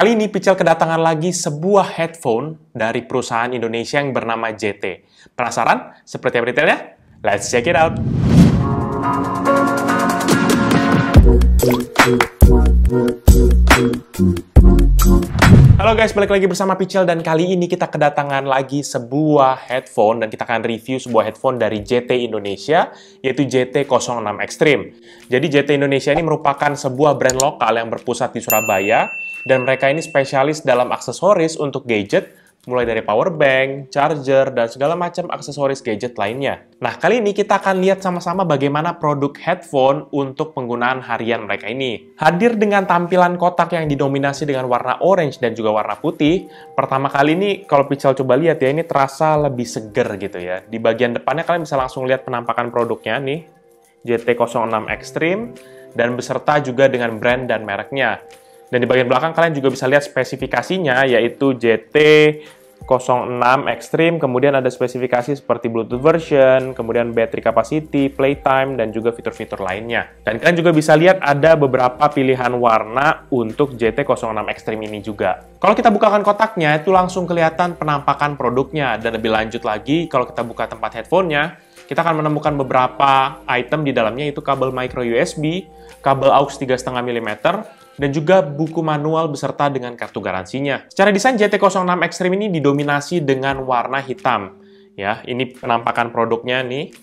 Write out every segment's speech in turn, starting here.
Kali ini Pichel kedatangan lagi sebuah headphone dari perusahaan Indonesia yang bernama JT. Penasaran seperti apa detailnya? Let's check it out! Halo guys, balik lagi bersama Pichel dan kali ini kita kedatangan lagi sebuah headphone dan kita akan review sebuah headphone dari JT Indonesia yaitu JT06 Extreme. Jadi JT Indonesia ini merupakan sebuah brand lokal yang berpusat di Surabaya dan mereka ini spesialis dalam aksesoris untuk gadget mulai dari power bank, charger, dan segala macam aksesoris gadget lainnya. Nah, kali ini kita akan lihat sama-sama bagaimana produk headphone untuk penggunaan harian mereka ini. Hadir dengan tampilan kotak yang didominasi dengan warna orange dan juga warna putih, pertama kali ini kalau Pichel coba lihat ya, ini terasa lebih seger gitu ya. Di bagian depannya kalian bisa langsung lihat penampakan produknya nih, JT06 Extreme, dan beserta juga dengan brand dan mereknya. Dan di bagian belakang kalian juga bisa lihat spesifikasinya, yaitu JT06 Extreme, kemudian ada spesifikasi seperti Bluetooth version, kemudian battery capacity, playtime, dan juga fitur-fitur lainnya. Dan kalian juga bisa lihat ada beberapa pilihan warna untuk JT06 Extreme ini juga. Kalau kita bukakan kotaknya, itu langsung kelihatan penampakan produknya. Dan lebih lanjut lagi, kalau kita buka tempat headphone-nya, kita akan menemukan beberapa item di dalamnya, yaitu kabel micro USB, kabel aux 3,5 mm, dan juga buku manual beserta dengan kartu garansinya. Secara desain JT06 Extreme ini didominasi dengan warna hitam. Ya, ini penampakan produknya nih.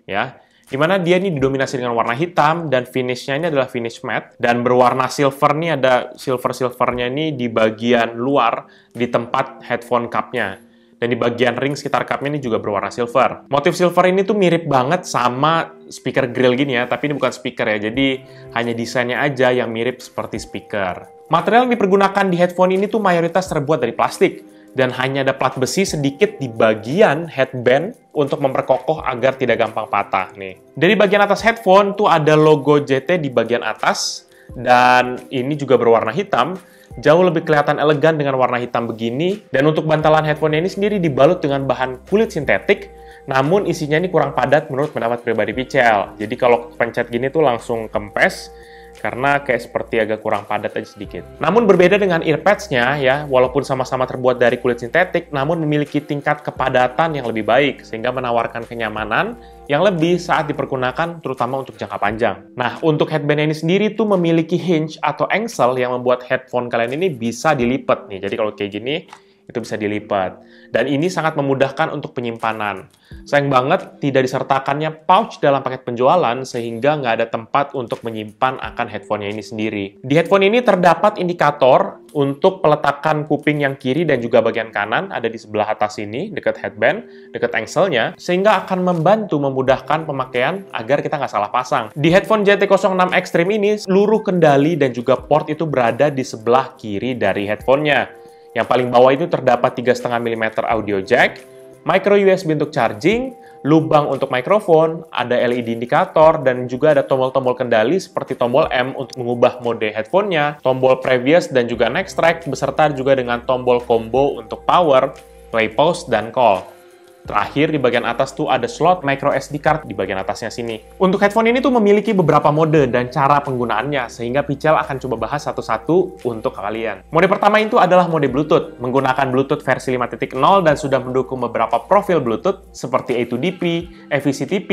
Ya, dimana dia ini didominasi dengan warna hitam dan finishnya ini adalah finish matte dan berwarna silver nih, ada silver-silvernya ini di bagian luar di tempat headphone cup-nya. Dan di bagian ring sekitar cupnya ini juga berwarna silver. Motif silver ini tuh mirip banget sama speaker grill gini ya, tapi ini bukan speaker ya, jadi hanya desainnya aja yang mirip seperti speaker. Material yang dipergunakan di headphone ini tuh mayoritas terbuat dari plastik, dan hanya ada plat besi sedikit di bagian headband untuk memperkokoh agar tidak gampang patah nih. Dari bagian atas headphone tuh ada logo JT di bagian atas, dan ini juga berwarna hitam. Jauh lebih kelihatan elegan dengan warna hitam begini, dan untuk bantalan headphone ini sendiri dibalut dengan bahan kulit sintetik, namun isinya ini kurang padat menurut pendapat pribadi Pichel. Jadi kalau pencet gini tuh langsung kempes, karena kayak seperti agak kurang padat aja sedikit. Namun berbeda dengan earpads-nya ya, walaupun sama-sama terbuat dari kulit sintetik, namun memiliki tingkat kepadatan yang lebih baik, sehingga menawarkan kenyamanan yang lebih saat dipergunakan, terutama untuk jangka panjang. Nah, untuk headband ini sendiri tuh memiliki hinge atau engsel yang membuat headphone kalian ini bisa dilipat nih. Jadi kalau kayak gini, itu bisa dilipat. Dan ini sangat memudahkan untuk penyimpanan. Sayang banget tidak disertakannya pouch dalam paket penjualan sehingga nggak ada tempat untuk menyimpan akan headphone-nya ini sendiri. Di headphone ini terdapat indikator untuk peletakan kuping yang kiri dan juga bagian kanan, ada di sebelah atas ini, dekat headband, dekat engselnya, sehingga akan membantu memudahkan pemakaian agar kita nggak salah pasang. Di headphone JT06 Extreme ini, seluruh kendali dan juga port itu berada di sebelah kiri dari headphone-nya. Yang paling bawah itu terdapat 3,5 mm audio jack, micro USB untuk charging, lubang untuk mikrofon, ada LED indikator, dan juga ada tombol-tombol kendali seperti tombol M untuk mengubah mode headphone-nya, tombol previous dan juga next track, beserta juga dengan tombol combo untuk power, play, pause, dan call. Terakhir, di bagian atas tuh ada slot micro SD card di bagian atasnya sini. Untuk headphone ini tuh memiliki beberapa mode dan cara penggunaannya, sehingga Pichel akan coba bahas satu-satu untuk kalian. Mode pertama itu adalah mode Bluetooth, menggunakan Bluetooth versi 5.0 dan sudah mendukung beberapa profil Bluetooth seperti A2DP, AVCTP,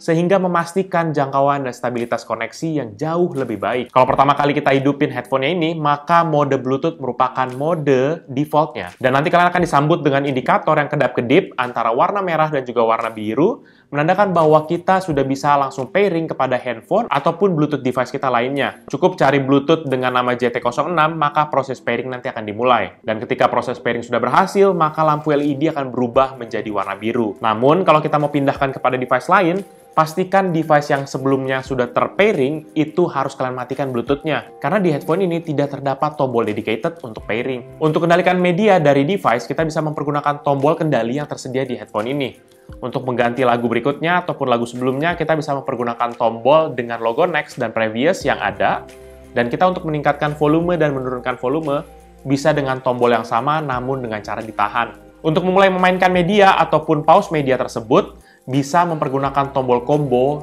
sehingga memastikan jangkauan dan stabilitas koneksi yang jauh lebih baik. Kalau pertama kali kita hidupin headphone-nya ini, maka mode Bluetooth merupakan mode default-nya. Dan nanti kalian akan disambut dengan indikator yang kedap-kedip antara warna merah dan juga warna biru, menandakan bahwa kita sudah bisa langsung pairing kepada handphone ataupun Bluetooth device kita lainnya. Cukup cari Bluetooth dengan nama JT06, maka proses pairing nanti akan dimulai. Dan ketika proses pairing sudah berhasil, maka lampu LED akan berubah menjadi warna biru. Namun, kalau kita mau pindahkan kepada device lain, pastikan device yang sebelumnya sudah terpairing itu harus kalian matikan Bluetooth-nya. Karena di headphone ini tidak terdapat tombol dedicated untuk pairing. Untuk kendalikan media dari device, kita bisa mempergunakan tombol kendali yang tersedia di headphone ini. Untuk mengganti lagu berikutnya ataupun lagu sebelumnya, kita bisa mempergunakan tombol dengan logo next dan previous yang ada. Dan kita untuk meningkatkan volume dan menurunkan volume, bisa dengan tombol yang sama namun dengan cara ditahan. Untuk memulai memainkan media ataupun pause media tersebut, bisa mempergunakan tombol combo,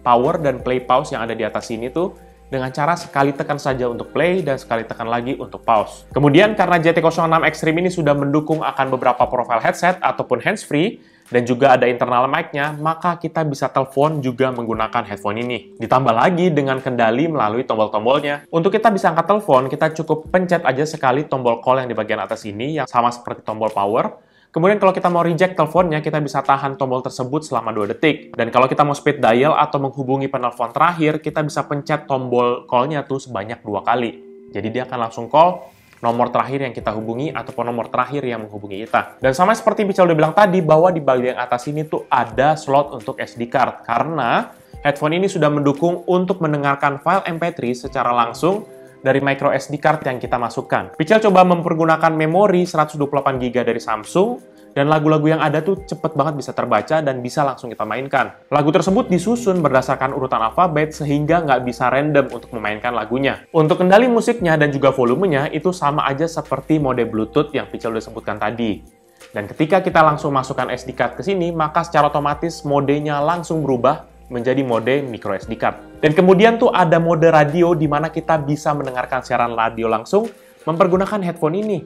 power, dan play pause yang ada di atas sini tuh, dengan cara sekali tekan saja untuk play dan sekali tekan lagi untuk pause. Kemudian karena GT06 Extreme ini sudah mendukung akan beberapa profile headset ataupun handsfree dan juga ada internal mic-nya, maka kita bisa telepon juga menggunakan headphone ini. Ditambah lagi dengan kendali melalui tombol-tombolnya. Untuk kita bisa angkat telepon, kita cukup pencet aja sekali tombol call yang di bagian atas ini yang sama seperti tombol power. Kemudian kalau kita mau reject teleponnya, kita bisa tahan tombol tersebut selama 2 detik. Dan kalau kita mau speed dial atau menghubungi penelpon terakhir, kita bisa pencet tombol call-nya tuh sebanyak 2 kali. Jadi dia akan langsung call nomor terakhir yang kita hubungi ataupun nomor terakhir yang menghubungi kita. Dan sama seperti Pichel udah bilang tadi, bahwa di bagian atas ini tuh ada slot untuk SD card. Karena headphone ini sudah mendukung untuk mendengarkan file MP3 secara langsung dari micro SD card yang kita masukkan. Pichel coba mempergunakan memori 128GB dari Samsung, dan lagu-lagu yang ada tuh cepet banget bisa terbaca dan bisa langsung kita mainkan. Lagu tersebut disusun berdasarkan urutan alfabet sehingga nggak bisa random untuk memainkan lagunya. Untuk kendali musiknya dan juga volumenya itu sama aja seperti mode Bluetooth yang Pichel udah sebutkan tadi. Dan ketika kita langsung masukkan SD card ke sini, maka secara otomatis modenya langsung berubah menjadi mode micro SD card. Dan kemudian tuh ada mode radio di mana kita bisa mendengarkan siaran radio langsung mempergunakan headphone ini.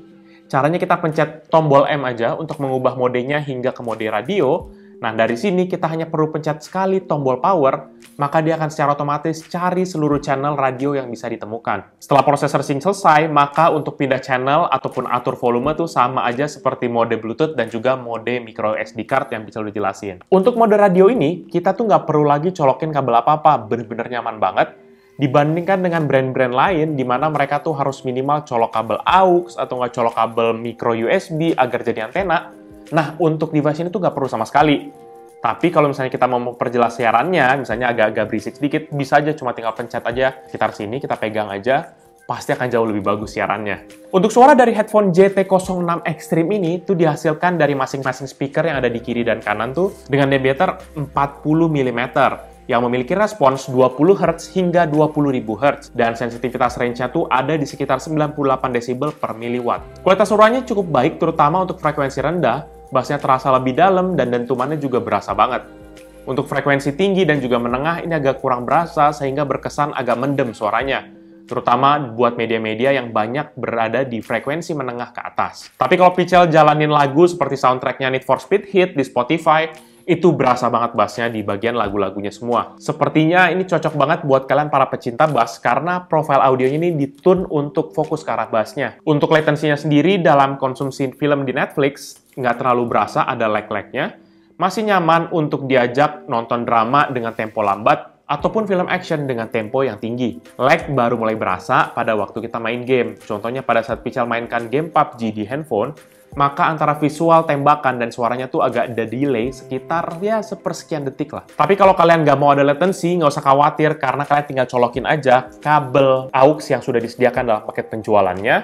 Caranya kita pencet tombol M aja untuk mengubah modenya hingga ke mode radio. Nah, dari sini kita hanya perlu pencet sekali tombol power, maka dia akan secara otomatis cari seluruh channel radio yang bisa ditemukan. Setelah proses searching selesai, maka untuk pindah channel ataupun atur volume tuh sama aja seperti mode Bluetooth dan juga mode micro SD card yang bisa udah jelasin. Untuk mode radio ini, kita tuh nggak perlu lagi colokin kabel apa-apa, bener-bener nyaman banget. Dibandingkan dengan brand-brand lain, di mana mereka tuh harus minimal colok kabel AUX atau nggak colok kabel micro USB agar jadi antena. Nah, untuk device ini tuh nggak perlu sama sekali. Tapi kalau misalnya kita mau memperjelas siarannya, misalnya agak-agak berisik sedikit, bisa aja cuma tinggal pencet aja sekitar sini, kita pegang aja, pasti akan jauh lebih bagus siarannya. Untuk suara dari headphone GT06 Extreme ini tuh dihasilkan dari masing-masing speaker yang ada di kiri dan kanan tuh dengan diameter 40 mm. Yang memiliki respons 20 Hz hingga 20.000 Hz, dan sensitivitas range-nya tuh ada di sekitar 98 dB per miliwatt. Kualitas suaranya cukup baik, terutama untuk frekuensi rendah, bassnya terasa lebih dalam dan dentumannya juga berasa banget. Untuk frekuensi tinggi dan juga menengah ini agak kurang berasa sehingga berkesan agak mendem suaranya, terutama buat media-media yang banyak berada di frekuensi menengah ke atas. Tapi kalau Pichel jalanin lagu seperti soundtrack-nya Need for Speed Heat di Spotify, itu berasa banget bassnya di bagian lagu-lagunya semua. Sepertinya ini cocok banget buat kalian para pecinta bass karena profile audionya ini ditune untuk fokus ke arah bassnya. Untuk latensinya sendiri dalam konsumsi film di Netflix, nggak terlalu berasa ada lag-lagnya. Masih nyaman untuk diajak nonton drama dengan tempo lambat ataupun film action dengan tempo yang tinggi. Lag baru mulai berasa pada waktu kita main game. Contohnya pada saat Pichel mainkan game PUBG di handphone, maka antara visual, tembakan, dan suaranya tuh agak ada delay sekitar ya sepersekian detik lah. Tapi kalau kalian nggak mau ada latency, nggak usah khawatir karena kalian tinggal colokin aja kabel AUX yang sudah disediakan dalam paket penjualannya.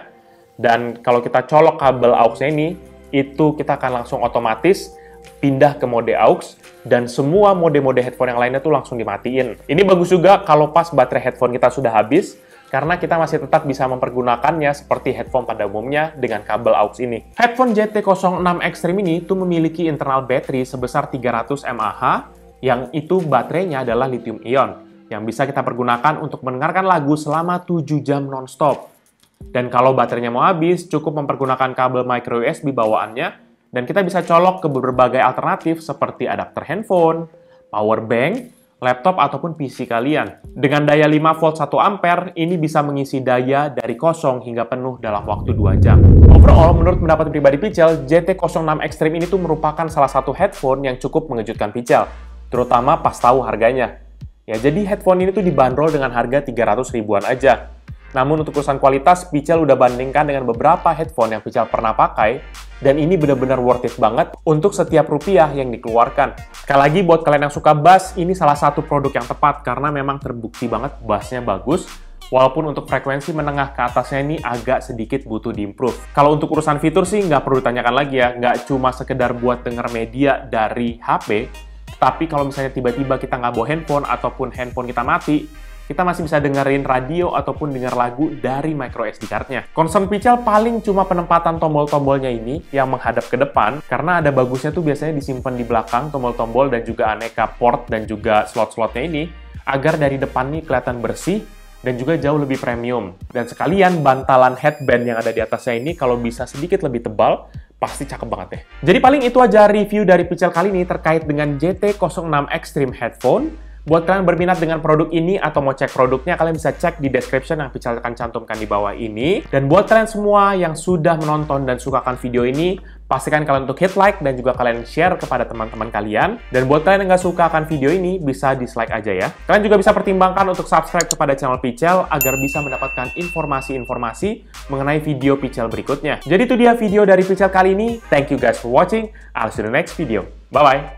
Dan kalau kita colok kabel AUX-nya ini, itu kita akan langsung otomatis pindah ke mode AUX dan semua mode-mode headphone yang lainnya tuh langsung dimatiin. Ini bagus juga kalau pas baterai headphone kita sudah habis, karena kita masih tetap bisa mempergunakannya seperti headphone pada umumnya dengan kabel AUX ini. Headphone GT06 Extreme ini tuh memiliki internal battery sebesar 300 mAh, yang itu baterainya adalah lithium ion, yang bisa kita pergunakan untuk mendengarkan lagu selama 7 jam non-stop. Dan kalau baterainya mau habis, cukup mempergunakan kabel micro USB bawaannya, dan kita bisa colok ke berbagai alternatif seperti adapter handphone, power bank, laptop ataupun PC kalian. Dengan daya 5 volt 1 ampere, ini bisa mengisi daya dari kosong hingga penuh dalam waktu 2 jam. Overall, menurut pendapat pribadi Pichel, GT06 Extreme ini tuh merupakan salah satu headphone yang cukup mengejutkan Pichel, terutama pas tahu harganya. Ya, jadi headphone ini tuh dibanderol dengan harga 300 ribuan aja. Namun untuk urusan kualitas, Pichel udah bandingkan dengan beberapa headphone yang Pichel pernah pakai, dan ini benar-benar worth it banget untuk setiap rupiah yang dikeluarkan. Sekali lagi, buat kalian yang suka bass, ini salah satu produk yang tepat karena memang terbukti banget bassnya bagus, walaupun untuk frekuensi menengah ke atasnya ini agak sedikit butuh diimprove. Kalau untuk urusan fitur sih nggak perlu ditanyakan lagi ya, nggak cuma sekedar buat denger media dari HP, tapi kalau misalnya tiba-tiba kita nggak bawa handphone ataupun handphone kita mati, kita masih bisa dengerin radio ataupun denger lagu dari micro SD card-nya. Concern Pichel paling cuma penempatan tombol-tombolnya ini yang menghadap ke depan, karena ada bagusnya tuh biasanya disimpan di belakang tombol-tombol dan juga aneka port dan juga slot-slotnya ini, agar dari depan nih kelihatan bersih dan juga jauh lebih premium. Dan sekalian bantalan headband yang ada di atasnya ini kalau bisa sedikit lebih tebal, pasti cakep banget ya. Jadi paling itu aja review dari Pichel kali ini terkait dengan JT06 Extreme Headphone. Buat kalian berminat dengan produk ini atau mau cek produknya, kalian bisa cek di description yang Pichel akan cantumkan di bawah ini. Dan buat kalian semua yang sudah menonton dan sukakan video ini, pastikan kalian untuk hit like dan juga kalian share kepada teman-teman kalian. Dan buat kalian yang nggak suka akan video ini, bisa dislike aja ya. Kalian juga bisa pertimbangkan untuk subscribe kepada channel Pichel agar bisa mendapatkan informasi-informasi mengenai video Pichel berikutnya. Jadi itu dia video dari Pichel kali ini. Thank you guys for watching. I'll see you in the next video. Bye-bye.